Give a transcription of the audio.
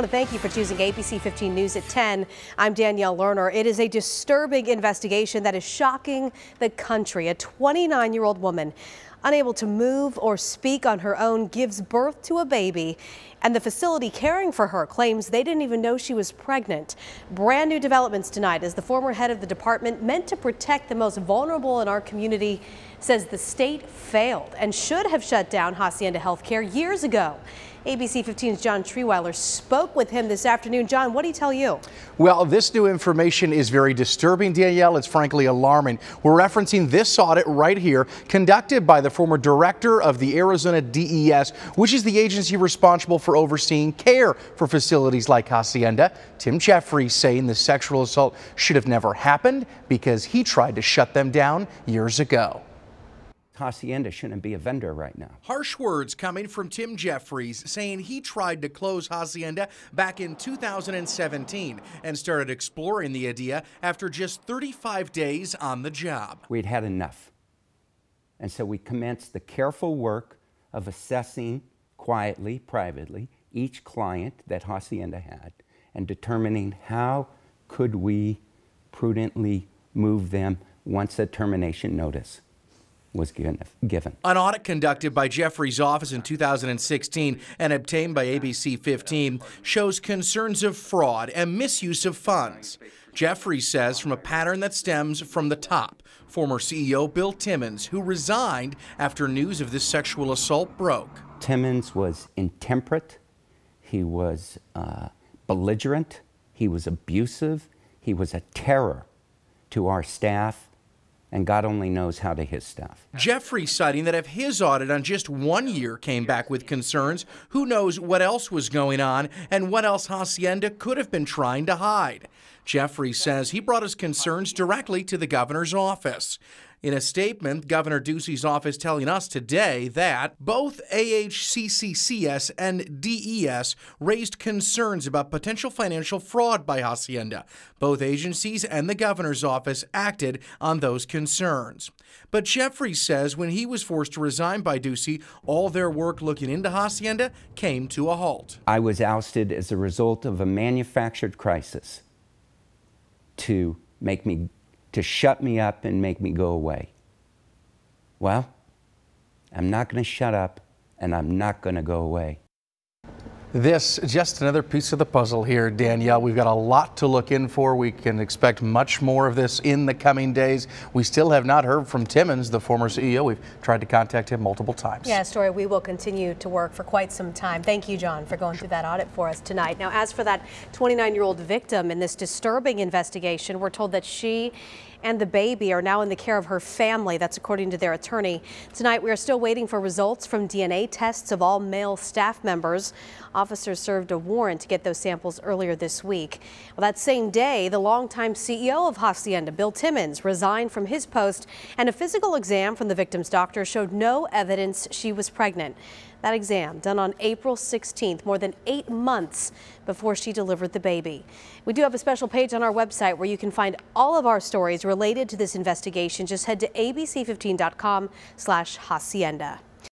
I want to thank you for choosing ABC 15 News at 10. I'm Danielle Lerner. It is a disturbing investigation that is shocking the country. A 29-year-old woman, unable to move or speak on her own, gives birth to a baby, and the facility caring for her claims they didn't even know she was pregnant. Brand new developments tonight as the former head of the department meant to protect the most vulnerable in our community says the state failed and should have shut down Hacienda Healthcare years ago. ABC 15's John Treeweiler spoke with him this afternoon. John, what did he tell you? Well, this new information is very disturbing, Danielle. It's frankly alarming. We're referencing this audit right here, conducted by the former director of the Arizona DES, which is the agency responsible for overseeing care for facilities like Hacienda. Tim Jeffries saying the sexual assault should have never happened because he tried to shut them down years ago. Hacienda shouldn't be a vendor right now. Harsh words coming from Tim Jeffries saying he tried to close Hacienda back in 2017 and started exploring the idea after just 35 days on the job. We'd had enough. And so we commenced the careful work of assessing quietly, privately, each client that Hacienda had and determining how could we prudently move them once a termination notice was given. An audit conducted by Jeffries' office in 2016 and obtained by ABC 15 shows concerns of fraud and misuse of funds. Jeffries says from a pattern that stems from the top. Former CEO Bill Timmons, who resigned after news of this sexual assault broke. Timmons was intemperate, he was belligerent, he was abusive, he was a terror to our staff, and God only knows how to his staff. Jeffries citing that if his audit on just 1 year came back with concerns, who knows what else was going on and what else Hacienda could have been trying to hide. Jeffries says he brought his concerns directly to the governor's office. In a statement, Governor Ducey's office telling us today that both AHCCCS and DES raised concerns about potential financial fraud by Hacienda. Both agencies and the governor's office acted on those concerns. But Jeffries says when he was forced to resign by Ducey, all their work looking into Hacienda came to a halt. I was ousted as a result of a manufactured crisis to shut me up and make me go away. Well, I'm not going to shut up and I'm not going to go away. This just another piece of the puzzle here, Danielle. We've got a lot to look in for. We can expect much more of this in the coming days. We still have not heard from Timmons, the former CEO. We've tried to contact him multiple times. Yeah, story we will continue to work for quite some time. Thank you, John, for going through that audit for us tonight. Now, as for that 29-year-old victim in this disturbing investigation, we're told that she and the baby are now in the care of her family. That's according to their attorney. Tonight, we are still waiting for results from DNA tests of all male staff members. Officers served a warrant to get those samples earlier this week. Well, that same day, the longtime CEO of Hacienda, Bill Timmons, resigned from his post, and a physical exam from the victim's doctor showed no evidence she was pregnant. That exam done on April 16th, more than 8 months before she delivered the baby. We do have a special page on our website where you can find all of our stories related to this investigation. Just head to abc15.com/Hacienda.